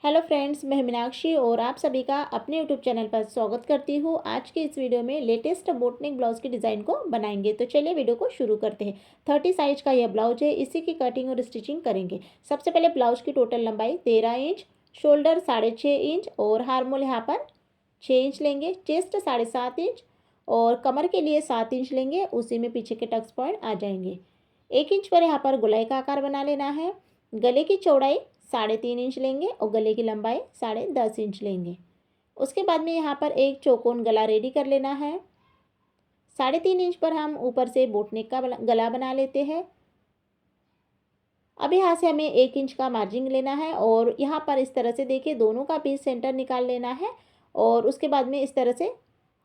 Hello friends, मैं मीनाक्षी और आप सभी का अपने यूट्यूब चैनल पर स्वागत करती हूँ। आज के इस वीडियो में लेटेस्ट बोटनिक ब्लाउज की डिज़ाइन को बनाएंगे। तो चलिए वीडियो को शुरू करते हैं। 30 साइज का यह ब्लाउज है, इसी की कटिंग और स्टिचिंग करेंगे। सबसे पहले ब्लाउज की टोटल लंबाई 13 इंच, शोल्डर 6.5 इंच और हार्मोल यहाँ पर 6 इंच लेंगे। चेस्ट 7.5 इंच और कमर के लिए 7 इंच लेंगे। उसी में पीछे के टक्स पॉइंट आ जाएंगे। 1 इंच पर यहाँ पर गोलाई का आकार बना लेना है। गले की चौड़ाई 3.5 इंच लेंगे और गले की लंबाई 10.5 इंच लेंगे। उसके बाद में यहाँ पर एक चौकोन गला रेडी कर लेना है। 3.5 इंच पर हम ऊपर से बोटनेक का गला बना लेते हैं। अब यहाँ से हमें 1 इंच का मार्जिन लेना है और यहाँ पर इस तरह से देखिए दोनों का पीस सेंटर निकाल लेना है। और उसके बाद में इस तरह से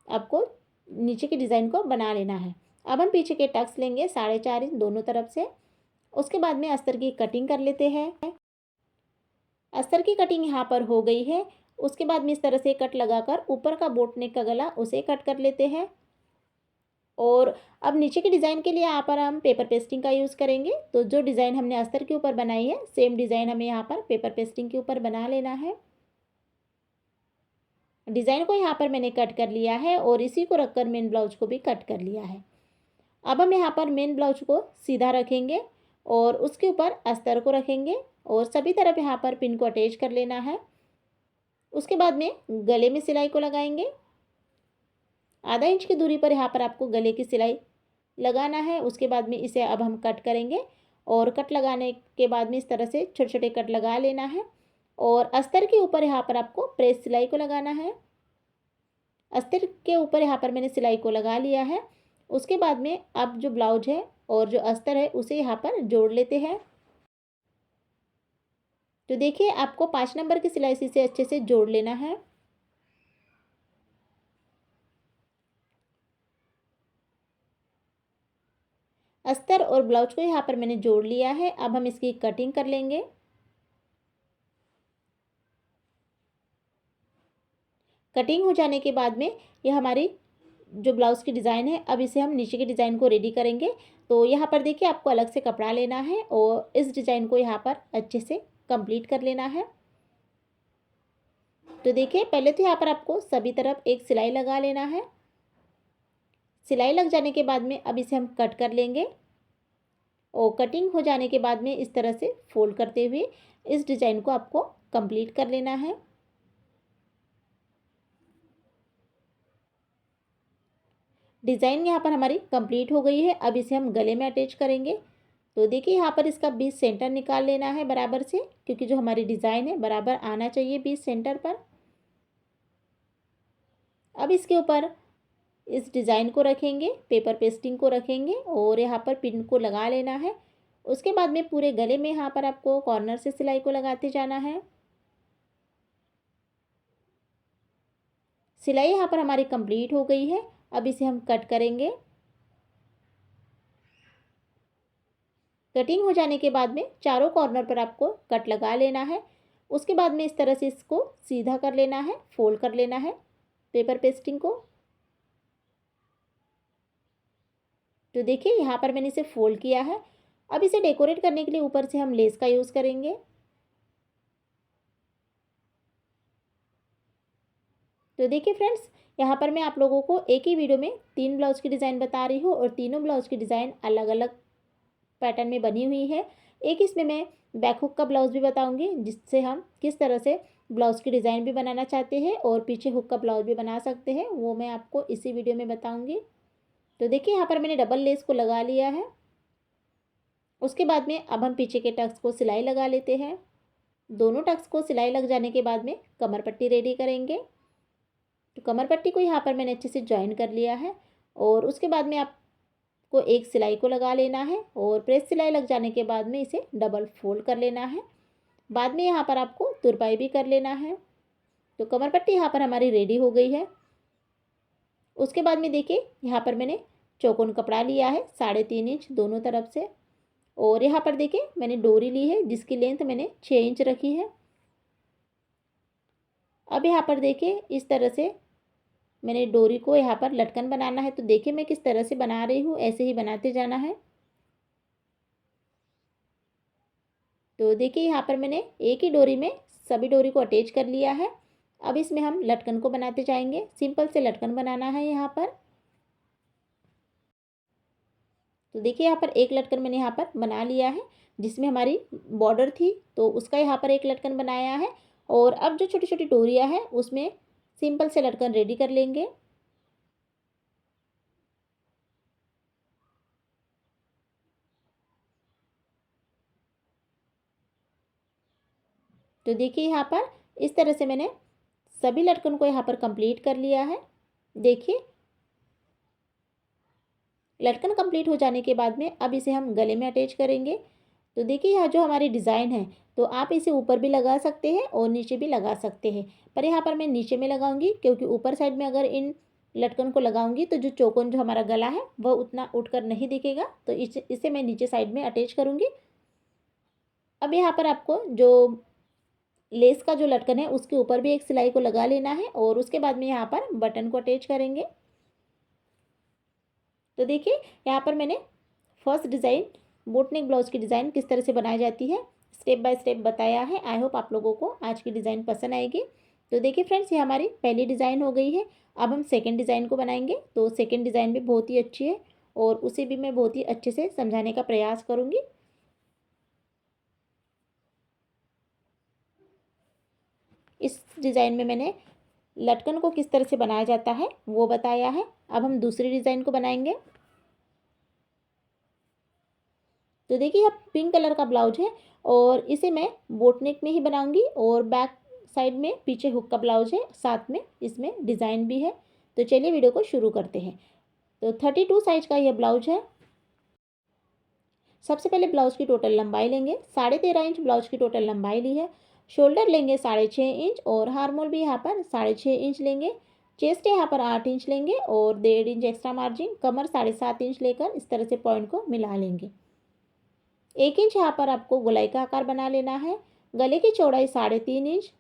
आपको नीचे की डिज़ाइन को बना लेना है। अब हम पीछे के टक्स लेंगे 4.5 इंच दोनों तरफ से। उसके बाद में अस्तर की कटिंग कर लेते हैं। अस्तर की कटिंग यहाँ पर हो गई है। उसके बाद में इस तरह से कट लगाकर ऊपर का बोटनेक का गला उसे कट कर लेते हैं। और अब नीचे की डिज़ाइन के लिए यहाँ पर हम पेपर पेस्टिंग का यूज़ करेंगे। तो जो डिज़ाइन हमने अस्तर के ऊपर बनाई है, सेम डिज़ाइन हमें यहाँ पर पेपर पेस्टिंग के ऊपर बना लेना है। डिज़ाइन को यहाँ पर मैंने कट कर लिया है और इसी को रखकर मेन ब्लाउज को भी कट कर लिया है। अब हम यहाँ पर मेन ब्लाउज को सीधा रखेंगे और उसके ऊपर अस्तर को रखेंगे और सभी तरफ यहाँ पर पिन को अटैच कर लेना है। उसके बाद में गले में सिलाई को लगाएंगे। आधा इंच की दूरी पर यहाँ पर आपको गले की सिलाई लगाना है। उसके बाद में इसे अब हम कट करेंगे और कट लगाने के बाद में इस तरह से छोटे छोटे कट लगा लेना है और अस्तर के ऊपर यहाँ पर आपको प्रेस सिलाई को लगाना है। अस्तर के ऊपर यहाँ पर मैंने सिलाई को लगा लिया है। उसके बाद में अब जो ब्लाउज है और जो अस्तर है उसे यहाँ पर जोड़ लेते हैं। तो देखिए आपको 5 नंबर की सिलाई से अच्छे से जोड़ लेना है। अस्तर और ब्लाउज को यहाँ पर मैंने जोड़ लिया है। अब हम इसकी कटिंग कर लेंगे। कटिंग हो जाने के बाद में यह हमारी जो ब्लाउज़ की डिज़ाइन है, अब इसे हम नीचे की डिज़ाइन को रेडी करेंगे। तो यहाँ पर देखिए आपको अलग से कपड़ा लेना है और इस डिज़ाइन को यहाँ पर अच्छे से कंप्लीट कर लेना है। तो देखिए पहले तो यहाँ पर आपको सभी तरफ एक सिलाई लगा लेना है। सिलाई लग जाने के बाद में अब इसे हम कट कर लेंगे और कटिंग हो जाने के बाद में इस तरह से फोल्ड करते हुए इस डिज़ाइन को आपको कंप्लीट कर लेना है। डिज़ाइन यहाँ पर हमारी कंप्लीट हो गई है। अब इसे हम गले में अटैच करेंगे। तो देखिए यहाँ पर इसका बीच सेंटर निकाल लेना है बराबर से, क्योंकि जो हमारी डिज़ाइन है बराबर आना चाहिए बीच सेंटर पर। अब इसके ऊपर इस डिज़ाइन को रखेंगे, पेपर पेस्टिंग को रखेंगे और यहाँ पर पिन को लगा लेना है। उसके बाद में पूरे गले में यहाँ पर आपको कॉर्नर से सिलाई को लगाते जाना है। सिलाई यहाँ पर हमारी कंप्लीट हो गई है। अब इसे हम कट करेंगे। कटिंग हो जाने के बाद में चारों कॉर्नर पर आपको कट लगा लेना है। उसके बाद में इस तरह से इसको सीधा कर लेना है, फोल्ड कर लेना है पेपर पेस्टिंग को। तो देखिए यहाँ पर मैंने इसे फोल्ड किया है। अब इसे डेकोरेट करने के लिए ऊपर से हम लेस का यूज़ करेंगे। तो देखिए फ्रेंड्स, यहाँ पर मैं आप लोगों को एक ही वीडियो में 3 ब्लाउज की डिज़ाइन बता रही हूँ और तीनों ब्लाउज की डिज़ाइन अलग अलग पैटर्न में बनी हुई है। एक इसमें मैं बैक हुक का ब्लाउज़ भी बताऊंगी, जिससे हम किस तरह से ब्लाउज़ की डिज़ाइन भी बनाना चाहते हैं और पीछे हुक का ब्लाउज भी बना सकते हैं, वो मैं आपको इसी वीडियो में बताऊंगी। तो देखिए यहाँ पर मैंने डबल लेस को लगा लिया है। उसके बाद में अब हम पीछे के टक्स को सिलाई लगा लेते हैं। दोनों टक्स को सिलाई लग जाने के बाद में कमर पट्टी रेडी करेंगे। तो कमर पट्टी को यहाँ पर मैंने अच्छे से ज्वाइन कर लिया है और उसके बाद में आपको एक सिलाई को लगा लेना है और प्रेस सिलाई लग जाने के बाद में इसे डबल फोल्ड कर लेना है। बाद में यहाँ पर आपको तुरपाई भी कर लेना है। तो कमर पट्टी यहाँ पर हमारी रेडी हो गई है। उसके बाद में देखिए यहाँ पर मैंने चौकोन कपड़ा लिया है 3.5 इंच दोनों तरफ से और यहाँ पर देखिए मैंने डोरी ली है जिसकी लेंथ मैंने 6 इंच रखी है। अब यहाँ पर देखिए इस तरह से मैंने डोरी को यहाँ पर लटकन बनाना है। तो देखिए मैं किस तरह से बना रही हूँ, ऐसे ही बनाते जाना है। तो देखिए यहाँ पर मैंने एक ही डोरी में सभी डोरी को अटैच कर लिया है। अब इसमें हम लटकन को बनाते जाएंगे। सिंपल से लटकन बनाना है यहाँ पर। तो देखिए यहाँ पर एक लटकन मैंने यहाँ पर बना लिया है, जिसमें हमारी बॉर्डर थी तो उसका यहाँ पर एक लटकन बनाया है। और अब जो छोटी छोटी डोरियाँ हैं उसमें सिंपल से लटकन रेडी कर लेंगे। तो देखिए यहाँ पर इस तरह से मैंने सभी लटकन को यहाँ पर कंप्लीट कर लिया है। देखिए लटकन कंप्लीट हो जाने के बाद में अब इसे हम गले में अटैच करेंगे। तो देखिए यहाँ जो हमारी डिज़ाइन है तो आप इसे ऊपर भी लगा सकते हैं और नीचे भी लगा सकते हैं, पर यहाँ पर मैं नीचे में लगाऊंगी क्योंकि ऊपर साइड में अगर इन लटकन को लगाऊंगी तो जो चौकोन जो हमारा गला है वह उतना उठकर नहीं दिखेगा, तो इसे मैं नीचे साइड में अटैच करूँगी। अब यहाँ पर आपको जो लेस का जो लटकन है उसके ऊपर भी एक सिलाई को लगा लेना है और उसके बाद में यहाँ पर बटन को अटैच करेंगे। तो देखिए यहाँ पर मैंने first design boat neck blouse की डिज़ाइन किस तरह से बनाई जाती है स्टेप बाय स्टेप बताया है। आई होप आप लोगों को आज की डिज़ाइन पसंद आएगी। तो देखिए फ्रेंड्स, ये हमारी पहली डिज़ाइन हो गई है। अब हम सेकंड डिज़ाइन को बनाएंगे। तो सेकंड डिज़ाइन भी बहुत ही अच्छी है और उसे भी मैं बहुत ही अच्छे से समझाने का प्रयास करूँगी। इस डिज़ाइन में मैंने लटकन को किस तरह से बनाया जाता है वो बताया है। अब हम दूसरी डिज़ाइन को बनाएंगे। तो देखिए यह पिंक कलर का ब्लाउज है और इसे मैं बोट नेक में ही बनाऊंगी और बैक साइड में पीछे हुक का ब्लाउज है, साथ में इसमें डिज़ाइन भी है। तो चलिए वीडियो को शुरू करते हैं। तो 32 साइज का यह ब्लाउज है। सबसे पहले ब्लाउज की टोटल लंबाई लेंगे, 13.5 इंच ब्लाउज की टोटल लंबाई ली है। शोल्डर लेंगे 6.5 इंच और हार्मोल भी यहाँ पर 6.5 इंच लेंगे। चेस्ट यहाँ पर 8 इंच लेंगे और 1.5 इंच एक्स्ट्रा मार्जिन, कमर 7.5 इंच लेकर इस तरह से पॉइंट को मिला लेंगे। 1 इंच यहाँ पर आपको गोलाई का आकार बना लेना है। गले की चौड़ाई 3.5 इंच।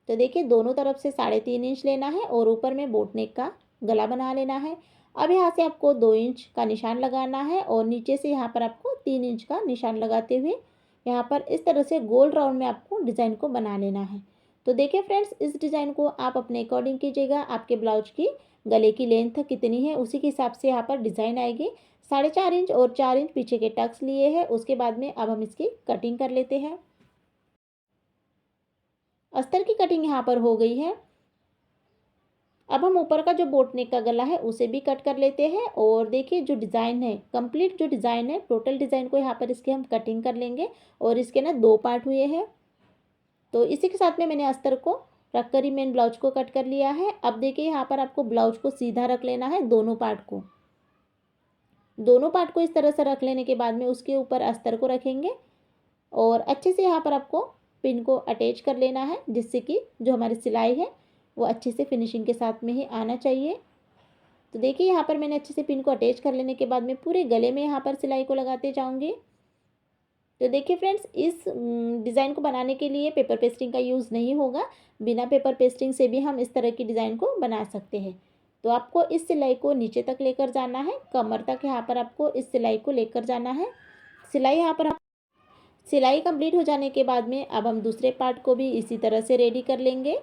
तो देखिए दोनों तरफ से 3.5 इंच लेना है और ऊपर में बोट नेक का गला बना लेना है। अब यहाँ से आपको 2 इंच का निशान लगाना है और नीचे से यहाँ पर आपको 3 इंच का निशान लगाते हुए यहाँ पर इस तरह से गोल राउंड में आपको डिज़ाइन को बना लेना है। तो देखिए फ्रेंड्स, इस डिज़ाइन को आप अपने अकॉर्डिंग कीजिएगा। आपके ब्लाउज की गले की लेंथ कितनी है उसी के हिसाब से यहाँ पर डिज़ाइन आएगी। 4.5 इंच और 4 इंच पीछे के टक्स लिए हैं। उसके बाद में अब हम इसकी कटिंग कर लेते हैं। अस्तर की कटिंग यहाँ पर हो गई है। अब हम ऊपर का जो बोट नेक का गला है उसे भी कट कर लेते हैं और देखिए जो डिज़ाइन है, कंप्लीट जो डिज़ाइन है, टोटल डिज़ाइन को यहाँ पर इसके हम कटिंग कर लेंगे और इसके ना 2 पार्ट हुए हैं। तो इसी के साथ में मैंने अस्तर को रख कर ही मेन ब्लाउज को कट कर लिया है। अब देखिए यहाँ पर आपको ब्लाउज को सीधा रख लेना है, दोनों पार्ट को। दोनों पार्ट को इस तरह से रख लेने के बाद में उसके ऊपर अस्तर को रखेंगे और अच्छे से यहाँ पर आपको पिन को अटैच कर लेना है, जिससे कि जो हमारी सिलाई है वो अच्छे से फिनिशिंग के साथ में ही आना चाहिए। तो देखिए यहाँ पर मैंने अच्छे से पिन को अटैच कर लेने के बाद में पूरे गले में यहाँ पर सिलाई को लगाते जाऊँगी। तो देखिए फ्रेंड्स, इस डिज़ाइन को बनाने के लिए पेपर पेस्टिंग का यूज़ नहीं होगा। बिना पेपर पेस्टिंग से भी हम इस तरह की डिज़ाइन को बना सकते हैं। तो आपको इस सिलाई को नीचे तक लेकर जाना है, कमर तक यहाँ पर आपको इस सिलाई को लेकर जाना है। सिलाई यहाँ पर सिलाई कंप्लीट हो जाने के बाद में अब हम दूसरे पार्ट को भी इसी तरह से रेडी कर लेंगे।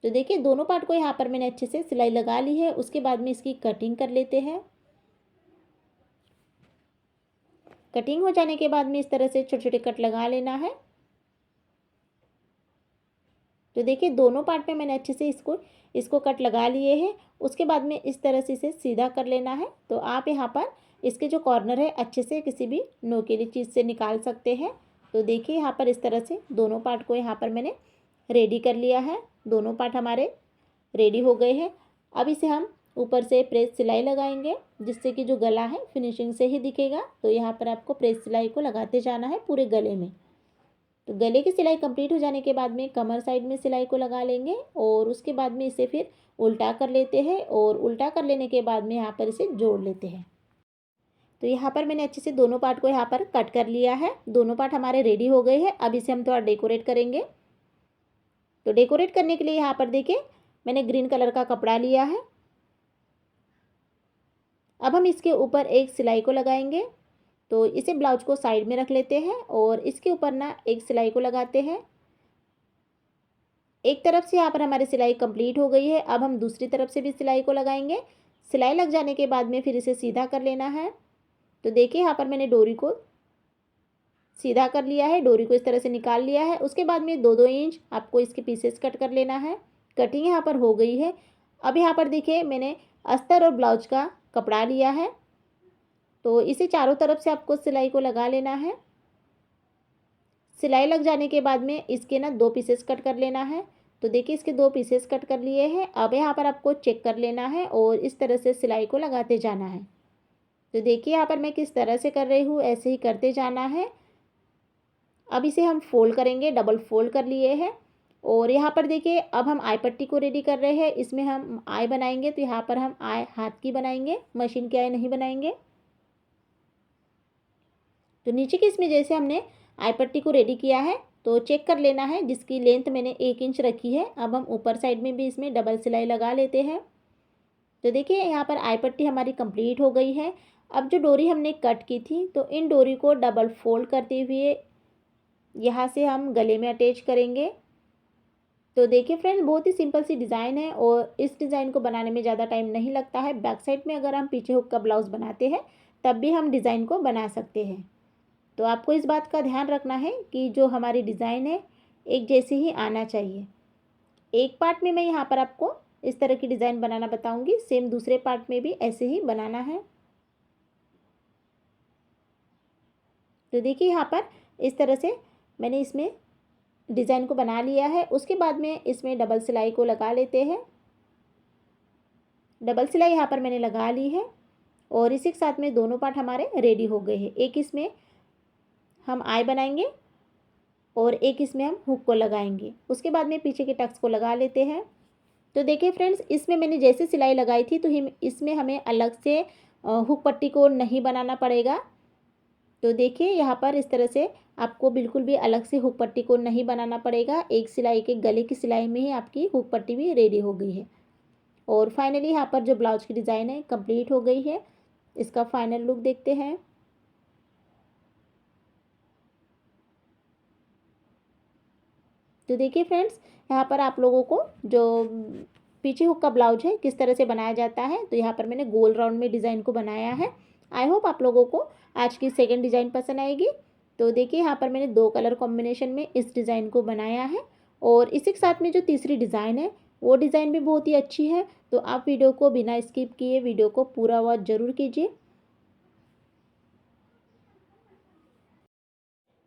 तो देखिए दोनों पार्ट को यहाँ पर मैंने अच्छे से सिलाई लगा ली है। उसके बाद में इसकी कटिंग कर लेते हैं। कटिंग हो जाने के बाद में इस तरह से छोटे छोटे कट लगा लेना है। तो देखिए दोनों पार्ट में मैंने अच्छे से इसको कट लगा लिए हैं। उसके बाद में इस तरह से इसे सीधा कर लेना है। तो आप यहाँ पर इसके जो कॉर्नर है अच्छे से किसी भी नोकीली चीज़ से निकाल सकते हैं। तो देखिए यहाँ पर इस तरह से दोनों पार्ट को यहाँ पर मैंने रेडी कर लिया है। दोनों पार्ट हमारे रेडी हो गए हैं। अब इसे हम ऊपर से प्रेस सिलाई लगाएंगे, जिससे कि जो गला है फिनिशिंग से ही दिखेगा। तो यहाँ पर आपको प्रेस सिलाई को लगाते जाना है पूरे गले में। तो गले की सिलाई कंप्लीट हो जाने के बाद में कमर साइड में सिलाई को लगा लेंगे और उसके बाद में इसे फिर उल्टा कर लेते हैं और उल्टा कर लेने के बाद में यहाँ पर इसे जोड़ लेते हैं। तो यहाँ पर मैंने अच्छे से दोनों पार्ट को यहाँ पर कट कर लिया है। दोनों पार्ट हमारे रेडी हो गए हैं। अब इसे हम थोड़ा डेकोरेट करेंगे। तो डेकोरेट करने के लिए यहाँ पर देखिए मैंने ग्रीन कलर का कपड़ा लिया है। अब हम इसके ऊपर एक सिलाई को लगाएंगे। तो इसे ब्लाउज को साइड में रख लेते हैं और इसके ऊपर ना एक सिलाई को लगाते हैं। एक तरफ से यहाँ पर हमारी सिलाई कंप्लीट हो गई है। अब हम दूसरी तरफ से भी सिलाई को लगाएंगे। सिलाई लग जाने के बाद में फिर इसे सीधा कर लेना है। तो देखिए यहाँ पर मैंने डोरी को सीधा कर लिया है, डोरी को इस तरह से निकाल लिया है। उसके बाद में 2-2 इंच आपको इसके पीसेस कट कर लेना है। कटिंग यहाँ पर हो गई है। अब यहाँ पर देखिए मैंने अस्तर और ब्लाउज का कपड़ा लिया है, तो इसे चारों तरफ से आपको सिलाई को लगा लेना है। सिलाई लग जाने के बाद में इसके ना 2 पीसेस कट कर लेना है। तो देखिए इसके 2 पीसेस कट कर लिए हैं। अब यहाँ पर आपको चेक कर लेना है और इस तरह से सिलाई को लगाते जाना है। तो देखिए यहाँ पर मैं किस तरह से कर रही हूँ, ऐसे ही करते जाना है। अब इसे हम फोल्ड करेंगे, डबल फोल्ड कर लिए हैं। और यहाँ पर देखिए अब हम आई पट्टी को रेडी कर रहे हैं। इसमें हम आई बनाएंगे, तो यहाँ पर हम आई हाथ की बनाएंगे, मशीन की आई नहीं बनाएंगे। तो नीचे की इसमें जैसे हमने आई पट्टी को रेडी किया है, तो चेक कर लेना है, जिसकी लेंथ मैंने 1 इंच रखी है। अब हम ऊपर साइड में भी इसमें डबल सिलाई लगा लेते हैं। तो देखिए यहाँ पर आई पट्टी हमारी कंप्लीट हो गई है। अब जो डोरी हमने कट की थी, तो इन डोरी को डबल फोल्ड करते हुए यहाँ से हम गले में अटैच करेंगे। तो देखिए फ्रेंड्स, बहुत ही सिंपल सी डिज़ाइन है और इस डिज़ाइन को बनाने में ज़्यादा टाइम नहीं लगता है। बैक साइड में अगर हम पीछे हुक का ब्लाउज बनाते हैं, तब भी हम डिज़ाइन को बना सकते हैं। तो आपको इस बात का ध्यान रखना है कि जो हमारी डिज़ाइन है एक जैसे ही आना चाहिए। एक पार्ट में मैं यहाँ पर आपको इस तरह की डिज़ाइन बनाना बताऊंगी, सेम दूसरे पार्ट में भी ऐसे ही बनाना है। तो देखिए यहाँ पर इस तरह से मैंने इसमें डिज़ाइन को बना लिया है। उसके बाद में इसमें डबल सिलाई को लगा लेते हैं। डबल सिलाई यहाँ पर मैंने लगा ली है और इसी के साथ में दोनों पार्ट हमारे रेडी हो गए हैं। एक इसमें हम आई बनाएंगे और एक इसमें हम हुक को लगाएंगे। उसके बाद में पीछे के टक्स को लगा लेते हैं। तो देखिए फ्रेंड्स, इसमें मैंने जैसे सिलाई लगाई थी, तो इसमें हमें अलग से हुक पट्टी को नहीं बनाना पड़ेगा। तो देखिए यहाँ पर इस तरह से आपको बिल्कुल भी अलग से हुक पट्टी को नहीं बनाना पड़ेगा। एक सिलाई के गले की सिलाई में ही आपकी हुक पट्टी भी रेडी हो गई है। और फाइनली यहाँ पर जो ब्लाउज की डिज़ाइन है कंप्लीट हो गई है। इसका फाइनल लुक देखते हैं। तो देखिए फ्रेंड्स, यहाँ पर आप लोगों को जो पीछे हुक का ब्लाउज है किस तरह से बनाया जाता है, तो यहाँ पर मैंने गोल राउंड में डिज़ाइन को बनाया है। आई होप आप लोगों को आज की सेकंड डिज़ाइन पसंद आएगी। तो देखिए यहाँ पर मैंने 2 कलर कॉम्बिनेशन में इस डिज़ाइन को बनाया है और इसी के साथ में जो तीसरी डिज़ाइन है वो डिज़ाइन भी बहुत ही अच्छी है। तो आप वीडियो को बिना स्किप किए वीडियो को पूरा वॉच ज़रूर कीजिए।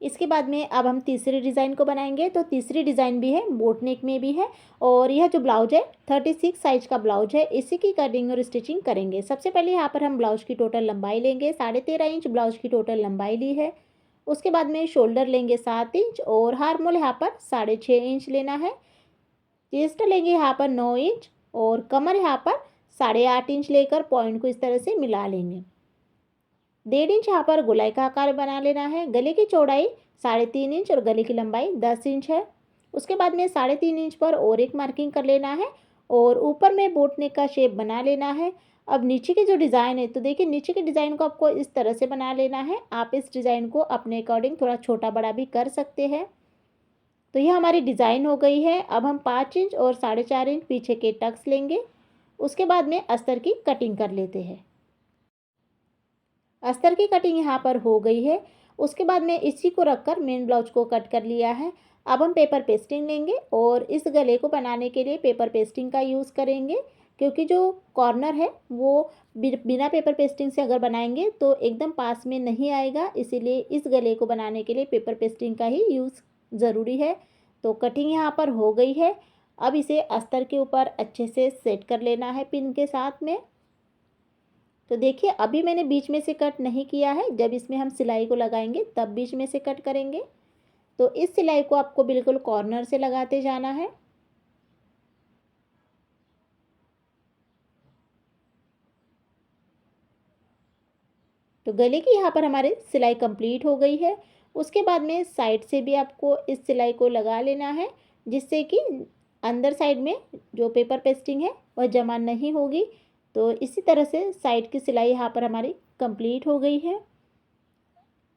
इसके बाद में अब हम तीसरी डिज़ाइन को बनाएंगे। तो तीसरी डिज़ाइन भी है, बोट नेक में भी है और यह जो ब्लाउज है 36 साइज का ब्लाउज है। इसी की कटिंग और स्टिचिंग करेंगे। सबसे पहले यहाँ पर हम ब्लाउज की टोटल लंबाई लेंगे। 13.5 इंच ब्लाउज की टोटल लंबाई ली है। उसके बाद में शोल्डर लेंगे 7 इंच और हार्मोल यहाँ पर 6.5 इंच लेना है। चेस्ट लेंगे यहाँ पर 9 इंच और कमर यहाँ पर 8.5 इंच लेकर पॉइंट को इस तरह से मिला लेंगे। 1.5 इंच यहाँ पर गोलाई का आकार बना लेना है। गले की चौड़ाई 3.5 इंच और गले की लंबाई 10 इंच है। उसके बाद में 3.5 इंच पर और एक मार्किंग कर लेना है और ऊपर में बोट नेक का शेप बना लेना है। अब नीचे की जो डिज़ाइन है, तो देखिए नीचे की डिज़ाइन को आपको इस तरह से बना लेना है। आप इस डिज़ाइन को अपने अकॉर्डिंग थोड़ा छोटा बड़ा भी कर सकते हैं। तो ये हमारी डिज़ाइन हो गई है। अब हम 5 इंच और 4.5 इंच पीछे के टक्स लेंगे। उसके बाद में अस्तर की कटिंग कर लेते हैं। अस्तर की कटिंग यहाँ पर हो गई है। उसके बाद में इसी को रखकर मेन ब्लाउज को कट कर लिया है। अब हम पेपर पेस्टिंग लेंगे और इस गले को बनाने के लिए पेपर पेस्टिंग का यूज़ करेंगे, क्योंकि जो कॉर्नर है वो बिना पेपर पेस्टिंग से अगर बनाएंगे तो एकदम पास में नहीं आएगा। इसीलिए इस गले को बनाने के लिए पेपर पेस्टिंग का ही यूज़ ज़रूरी है। तो कटिंग यहाँ पर हो गई है। अब इसे अस्तर के ऊपर अच्छे से सेट कर लेना है पिन के साथ में। तो देखिए अभी मैंने बीच में से कट नहीं किया है। जब इसमें हम सिलाई को लगाएंगे तब बीच में से कट करेंगे। तो इस सिलाई को आपको बिल्कुल कॉर्नर से लगाते जाना है। तो गले की यहाँ पर हमारी सिलाई कंप्लीट हो गई है। उसके बाद में साइड से भी आपको इस सिलाई को लगा लेना है, जिससे कि अंदर साइड में जो पेपर पेस्टिंग है वह जमा नहीं होगी। तो इसी तरह से साइड की सिलाई यहाँ पर हमारी कंप्लीट हो गई है।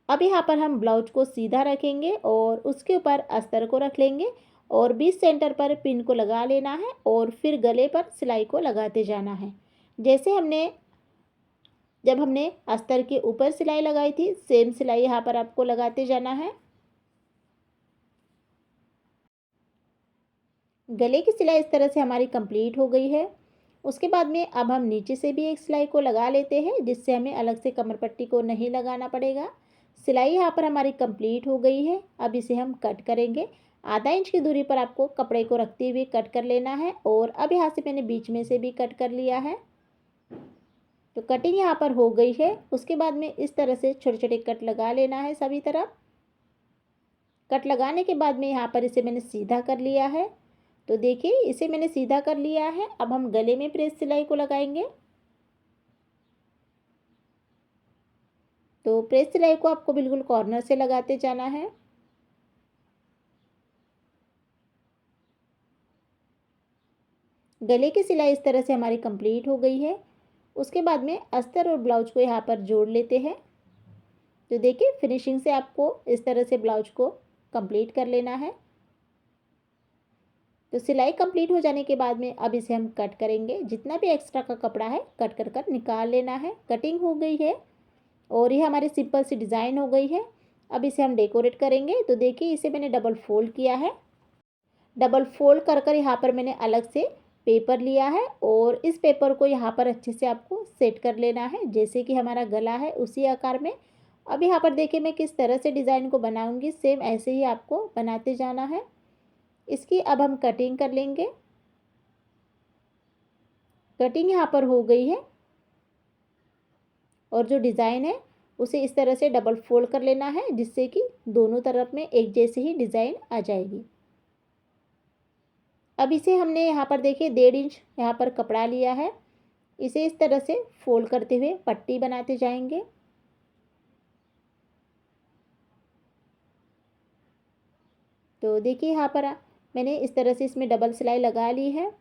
अब यहाँ पर हम ब्लाउज को सीधा रखेंगे और उसके ऊपर अस्तर को रख लेंगे और बीच सेंटर पर पिन को लगा लेना है और फिर गले पर सिलाई को लगाते जाना है। जैसे जब हमने अस्तर के ऊपर सिलाई लगाई थी, सेम सिलाई यहाँ पर आपको लगाते जाना है। गले की सिलाई इस तरह से हमारी कंप्लीट हो गई है। उसके बाद में अब हम नीचे से भी एक सिलाई को लगा लेते हैं, जिससे हमें अलग से कमर पट्टी को नहीं लगाना पड़ेगा। सिलाई यहाँ पर हमारी कंप्लीट हो गई है। अब इसे हम कट करेंगे। आधा इंच की दूरी पर आपको कपड़े को रखते हुए कट कर लेना है और अब यहाँ से मैंने बीच में से भी कट कर लिया है। तो कटिंग यहाँ पर हो गई है। उसके बाद में इस तरह से छोटे छोटे कट लगा लेना है सभी तरफ। कट लगाने के बाद में यहाँ पर इसे मैंने सीधा कर लिया है। तो देखिए इसे मैंने सीधा कर लिया है। अब हम गले में प्रेस सिलाई को लगाएंगे। तो प्रेस सिलाई को आपको बिल्कुल कॉर्नर से लगाते जाना है। गले की सिलाई इस तरह से हमारी कंप्लीट हो गई है। उसके बाद में अस्तर और ब्लाउज को यहाँ पर जोड़ लेते हैं। तो देखिए फिनिशिंग से आपको इस तरह से ब्लाउज को कंप्लीट कर लेना है। तो सिलाई कंप्लीट हो जाने के बाद में अब इसे हम कट करेंगे। जितना भी एक्स्ट्रा का कपड़ा है कट कर कर निकाल लेना है। कटिंग हो गई है और ये हमारी सिंपल सी डिज़ाइन हो गई है। अब इसे हम डेकोरेट करेंगे। तो देखिए इसे मैंने डबल फोल्ड किया है। डबल फोल्ड कर कर यहाँ पर मैंने अलग से पेपर लिया है और इस पेपर को यहाँ पर अच्छे से आपको सेट कर लेना है, जैसे कि हमारा गला है उसी आकार में। अब यहाँ पर देखिए मैं किस तरह से डिज़ाइन को बनाऊंगी, सेम ऐसे ही आपको बनाते जाना है। इसकी अब हम कटिंग कर लेंगे। कटिंग यहाँ पर हो गई है और जो डिज़ाइन है उसे इस तरह से डबल फोल्ड कर लेना है, जिससे कि दोनों तरफ में एक जैसी ही डिज़ाइन आ जाएगी। अब इसे हमने यहाँ पर देखिए 1.5 इंच यहाँ पर कपड़ा लिया है। इसे इस तरह से फोल्ड करते हुए पट्टी बनाते जाएंगे। तो देखिए यहाँ पर मैंने इस तरह से इसमें डबल सिलाई लगा ली है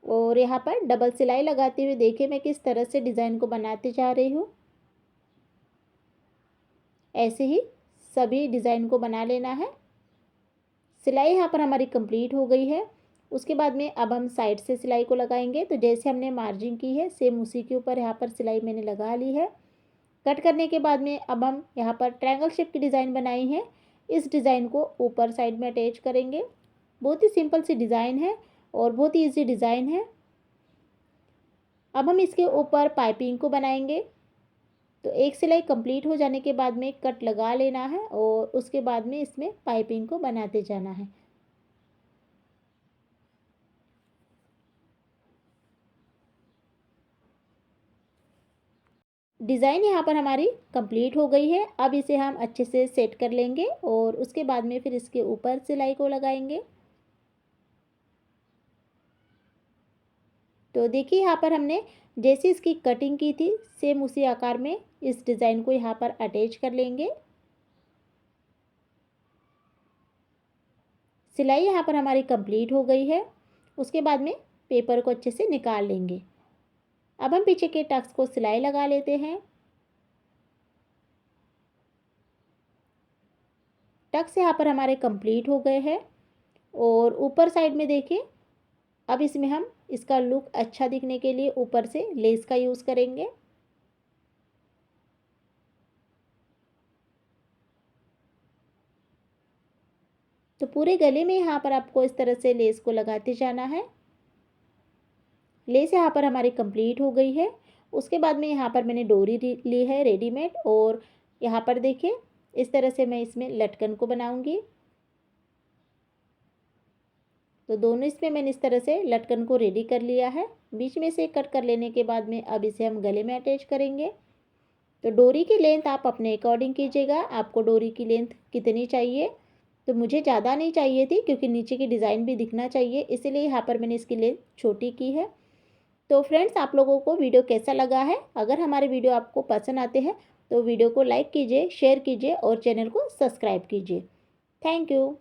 और यहाँ पर डबल सिलाई लगाते हुए देखिए मैं किस तरह से डिज़ाइन को बनाते जा रही हूँ। ऐसे ही सभी डिज़ाइन को बना लेना है। सिलाई यहाँ पर हमारी कंप्लीट हो गई है। उसके बाद में अब हम साइड से सिलाई को लगाएंगे। तो जैसे हमने मार्जिन की है सेम उसी के ऊपर यहाँ पर सिलाई मैंने लगा ली है। कट करने के बाद में अब हम यहाँ पर ट्रायंगल शेप की डिज़ाइन बनाई है, इस डिज़ाइन को ऊपर साइड में अटैच करेंगे। बहुत ही सिंपल सी डिज़ाइन है और बहुत ही ईजी डिज़ाइन है। अब हम इसके ऊपर पाइपिंग को बनाएंगे। तो एक सिलाई कंप्लीट हो जाने के बाद में कट लगा लेना है और उसके बाद में इसमें पाइपिंग को बनाते जाना है। डिज़ाइन यहाँ पर हमारी कंप्लीट हो गई है। अब इसे हम अच्छे से सेट कर लेंगे और उसके बाद में फिर इसके ऊपर सिलाई को लगाएंगे। तो देखिए यहाँ पर हमने जैसे इसकी कटिंग की थी सेम उसी आकार में इस डिज़ाइन को यहाँ पर अटैच कर लेंगे। सिलाई यहाँ पर हमारी कंप्लीट हो गई है। उसके बाद में पेपर को अच्छे से निकाल लेंगे। अब हम पीछे के टक्स को सिलाई लगा लेते हैं। टक्स यहाँ पर हमारे कंप्लीट हो गए हैं और ऊपर साइड में देखिए अब इसमें हम इसका लुक अच्छा दिखने के लिए ऊपर से लेस का यूज़ करेंगे। तो पूरे गले में यहाँ पर आपको इस तरह से लेस को लगाते जाना है। लेस यहाँ पर हमारी कंप्लीट हो गई है। उसके बाद में यहाँ पर मैंने डोरी ली है रेडीमेड और यहाँ पर देखिए इस तरह से मैं इसमें लटकन को बनाऊंगी। तो दोनों इसमें मैंने इस तरह से लटकन को रेडी कर लिया है। बीच में से कट कर लेने के बाद में अब इसे हम गले में अटैच करेंगे। तो डोरी की लेंथ आप अपने अकॉर्डिंग कीजिएगा, आपको डोरी की लेंथ कितनी चाहिए। तो मुझे ज़्यादा नहीं चाहिए थी क्योंकि नीचे की डिज़ाइन भी दिखना चाहिए, इसीलिए यहाँ पर मैंने इसकी लेंथ छोटी की है। तो फ्रेंड्स आप लोगों को वीडियो कैसा लगा है? अगर हमारे वीडियो आपको पसंद आते हैं तो वीडियो को लाइक कीजिए, शेयर कीजिए और चैनल को सब्सक्राइब कीजिए। Thank you.